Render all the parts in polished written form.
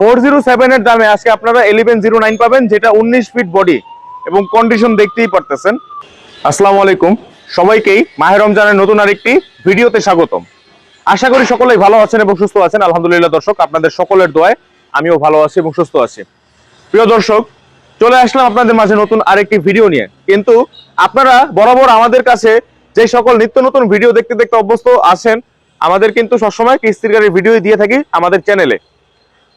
407 এর দামে আজকে আপনারা 1109 পাবেন, যেটা 19 ফিট বডি এবং কন্ডিশন দেখতেই পারতেছেন। আসসালামু আলাইকুম, সবাইকেই মাহে রমজানের নতুন আরেকটি ভিডিওতে স্বাগতম। আশা করি সকলেই ভালো আছেন এবং সুস্থ আছেন। আলহামদুলিল্লাহ দর্শক, আপনাদের সকলের দোয়ায় আমিও ভালো আছি এবং সুস্থ আছি। প্রিয় দর্শক, চলে আসলাম আপনাদের মাঝে নতুন আরেকটি ভিডিও নিয়ে। কিন্তু আপনারা বরাবর আমাদের কাছে যে সকল নিত্য নতুন ভিডিও দেখতে দেখতে অভ্যস্ত আছেন, আমাদের কিন্তু সবসময় কিস্তির গাড়ির ভিডিও দিয়ে থাকি আমাদের চ্যানেলে।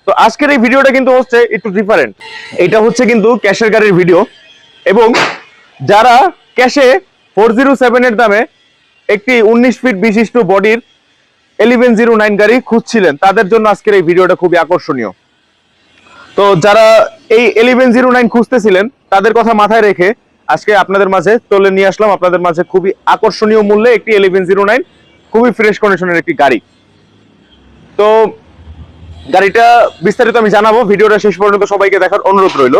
তো আজকের এই ভিডিওটা কিন্তু হচ্ছে একটু ডিফারেন্ট। এটা হচ্ছে কিন্তু ক্যাশের গাড়ির ভিডিও, এবং যারা ক্যাশে 407 এর দামে একটি 19 ফিট বিশিষ্ট বডির 1109 গাড়ি খুঁজছিলেন, তাদের জন্য আজকের এই ভিডিওটা খুবই আকর্ষণীয়। তো যারা এই 1109 খুঁজতেছিলেন, তাদের কথা মাথায় রেখে আজকে আপনাদের মাঝে তুলে নিয়ে আসলাম আপনাদের মাঝে খুবই আকর্ষণীয় মূল্যে একটি 1109, খুবই ফ্রেশ কন্ডিশনের একটি গাড়ি। তো গাড়িটা বিস্তারিত আমি জানাবো, ভিডিওটা শেষ পর্যন্ত সবাইকে দেখার অনুরোধ রইল।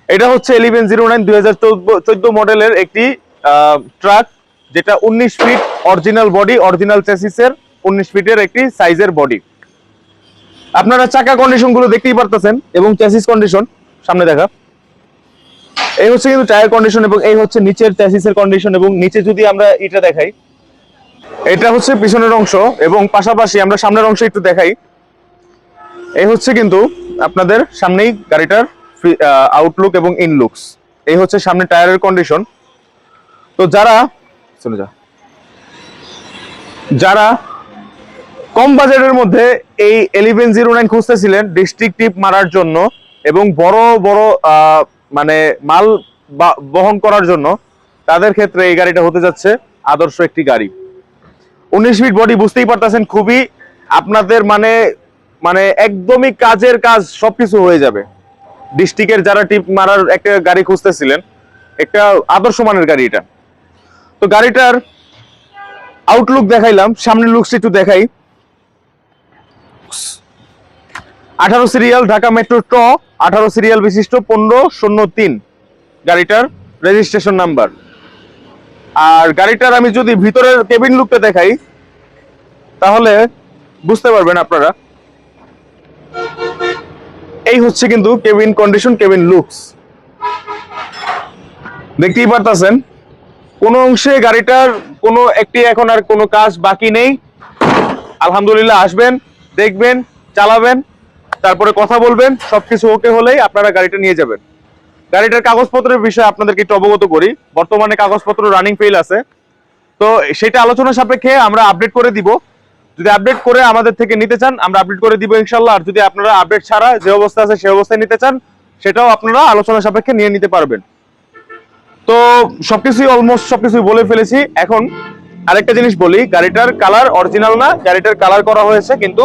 এটা হচ্ছে 1109 2014 মডেলের একটি ট্রাক, যেটা 19 ফিট অরিজিনাল বডি, অরিজিনাল চেসিসের 19 ফিটের একটি সাইজের বডি। আপনারা চাকা কন্ডিশন গুলো দেখতেই পারতেছেন এবং চেসিস কন্ডিশন সামনে দেখা। এই হচ্ছে কিন্তু টায়ার কন্ডিশন, এবং এই হচ্ছে নিচের চেসিসের কন্ডিশন। এবং নিচে যদি আমরা এটা দেখাই, এটা হচ্ছে পিছনের অংশ, এবং পাশাপাশি আমরা সামনের অংশ একটু দেখাই। এই হচ্ছে কিন্তু আপনাদের সামনেই গাড়িটার আউটলুক এবং ইনলুকস। এই হচ্ছে সামনে টায়ারের কন্ডিশন। তো যারা কম বাজেটের মধ্যে এই 1109 খুঁজতেছিলেন ডিস্ট্রিক্ট ট্রিপ মারার জন্য এবং বড় বড় মানে মাল বহন করার জন্য, তাদের ক্ষেত্রে এই গাড়িটা হতে যাচ্ছে আদর্শ একটি গাড়ি। 19 ফিট বডি, বুঝতেই পারতেছেন, খুবই আপনাদের মানে একদমই কাজের কাজ সবকিছু হয়ে যাবে। ডিস্ট্রিক্টের যারা টিপ মারার একটা গাড়ি খুঁজতেছিলেন, একটা আদর্শ মানের গাড়ি এটা। তো গাড়িটার আউটলুক দেখাইলাম, সামনের লুকস একটু দেখাই। 18 সিরিয়াল ঢাকা মেট্রো ট 18 সিরিয়াল বিশিষ্ট 1503 গাড়িটার রেজিস্ট্রেশন নাম্বার। আর গাড়িটার আমি যদি ভিতরের কেবিন লুকটা দেখাই, তাহলে বুঝতে পারবেন আপনারা। এই হচ্ছে কিন্তু কেবিন কন্ডিশন, কেবিন লুকস দেখতেই পারতেছেন। কোন অংশে গাড়িটার কোনো একটি এখন আর কোনো কাজ বাকি নেই। আলহামদুলিল্লাহ, আসবেন, দেখবেন, চালাবেন, তারপরে কথা বলবেন, সবকিছু ওকে হলেই আপনারা গাড়িটা নিয়ে যাবেন। গাড়িটার কাগজপত্রের বিষয়ে আপনাদেরকে একটু অবগত করি। বর্তমানে কাগজপত্র রানিং ফেল আছে, তো সেটা আলোচনা সাপেক্ষে আমরা আপডেট করে দিব। যদি আপডেট করে আমাদের থেকে নিতে চান, আমরা আপডেট করে দিব ইনশাল্লাহ। আর যদি আপনারা আপডেট ছাড়া যে অবস্থা আছে সেই অবস্থায় নিতে চান, সেটাও আপনারা আলোচনা সাপেক্ষে নিয়ে নিতে পারবেন। তো সবকিছুই অলমোস্ট সবকিছুই বলে ফেলেছি। এখন আরেকটা জিনিস বলি, গাড়িটার কালার অরিজিনাল না, গাড়িটার কালার করা হয়েছে, কিন্তু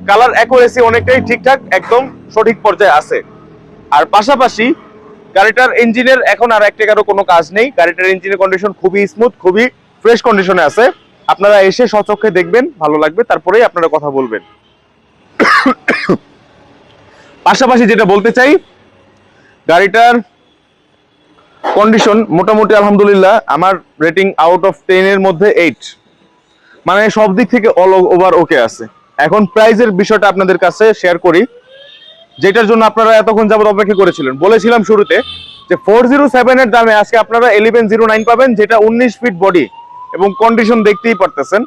কালার অ্যাকুরেসি অনেকটাই ঠিকঠাক, একদম সঠিক পর্যায়ে আছে। আর পাশাপাশি গাড়িটার ইঞ্জিনের এখন আর এক টাকারও কোনো কাজ নেই। গাড়িটার ইঞ্জিনের কন্ডিশন খুবই স্মুথ, খুবই ফ্রেশ কন্ডিশনে আছে। আপনারা এসে সচক্ষে দেখবেন, ভালো লাগবে, তারপরেই আপনারা কথা বলবেন। পাশাপাশি যেটা বলতে চাই, গাড়িটার কন্ডিশন মোটামুটি আলহামদুলিল্লাহ আমার রেটিং আউট অফ 10 এর মধ্যে 8, মানে সব দিক থেকে অল ওভার ওকে আছে। এখন প্রাইজের বিষয়টা আপনাদের কাছে শেয়ার করি, যেটার জন্য আপনারা এতক্ষণ যাবত অপেক্ষা করেছিলেন। বলেছিলাম শুরুতে যে 407 এর দামে আজকে আপনারা 1109 পাবেন, যেটা 19 ফিট বডি এবং কন্ডিশন দেখতেই পারতেছেন।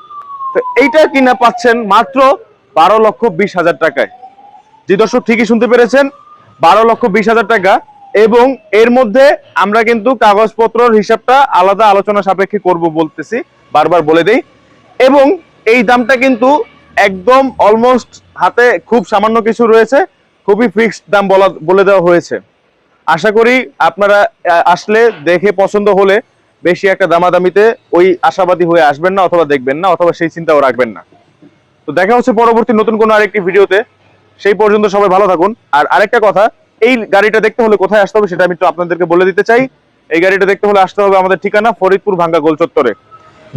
তো এইটা কিনা পাচ্ছেন মাত্র 12,20,000 টাকায়। জি দর্শক, ঠিকই শুনতে পেরেছেন, 12,20,000 টাকা। এবং এর মধ্যে আমরা কিন্তু কাগজপত্রের হিসাবটা আলাদা আলোচনা সাপেক্ষে করব বলতেছি, বারবার বলে দেই। এবং এই দামটা কিন্তু একদম অলমোস্ট হাতে খুব সামান্য কিছু রয়েছে, খুবই ফিক্সড দাম বলে দেওয়া হয়েছে। আশা করি আপনারা আসলে দেখে পছন্দ হলে বেশি একটা দামাদামিতে ওই আশাবাদী হয়ে আসবেন না, অথবা দেখবেন না, অথবা সেই চিন্তাও রাখবেন না। তো দেখা হচ্ছে পরবর্তী নতুন কোনো আরেকটি ভিডিওতে। সেই পর্যন্ত সবাই ভালো থাকুন। আর আরেকটা কথা, এই গাড়িটা দেখতে হলে কোথায় আসতে হবে সেটা আমি একটু আপনাদেরকে বলে দিতে চাই। এই গাড়িটা দেখতে হলে আসতে হবে আমাদের ঠিকানা ফরিদপুর ভাঙ্গা গোল চত্বরে।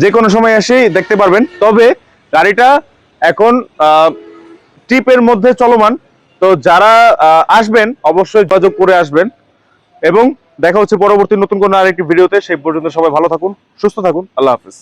যে কোনো সময় এসে দেখতে পারবেন। তবে গাড়িটা এখন ট্রিপের মধ্যে চলমান, তো যারা আসবেন অবশ্যই যোগাযোগ করে আসবেন। এবং দেখা হচ্ছে পরবর্তী নতুন কোনো আরেকটি ভিডিওতে। সেই পর্যন্ত সবাই ভালো থাকুন, সুস্থ থাকুন। আল্লাহ হাফেজ।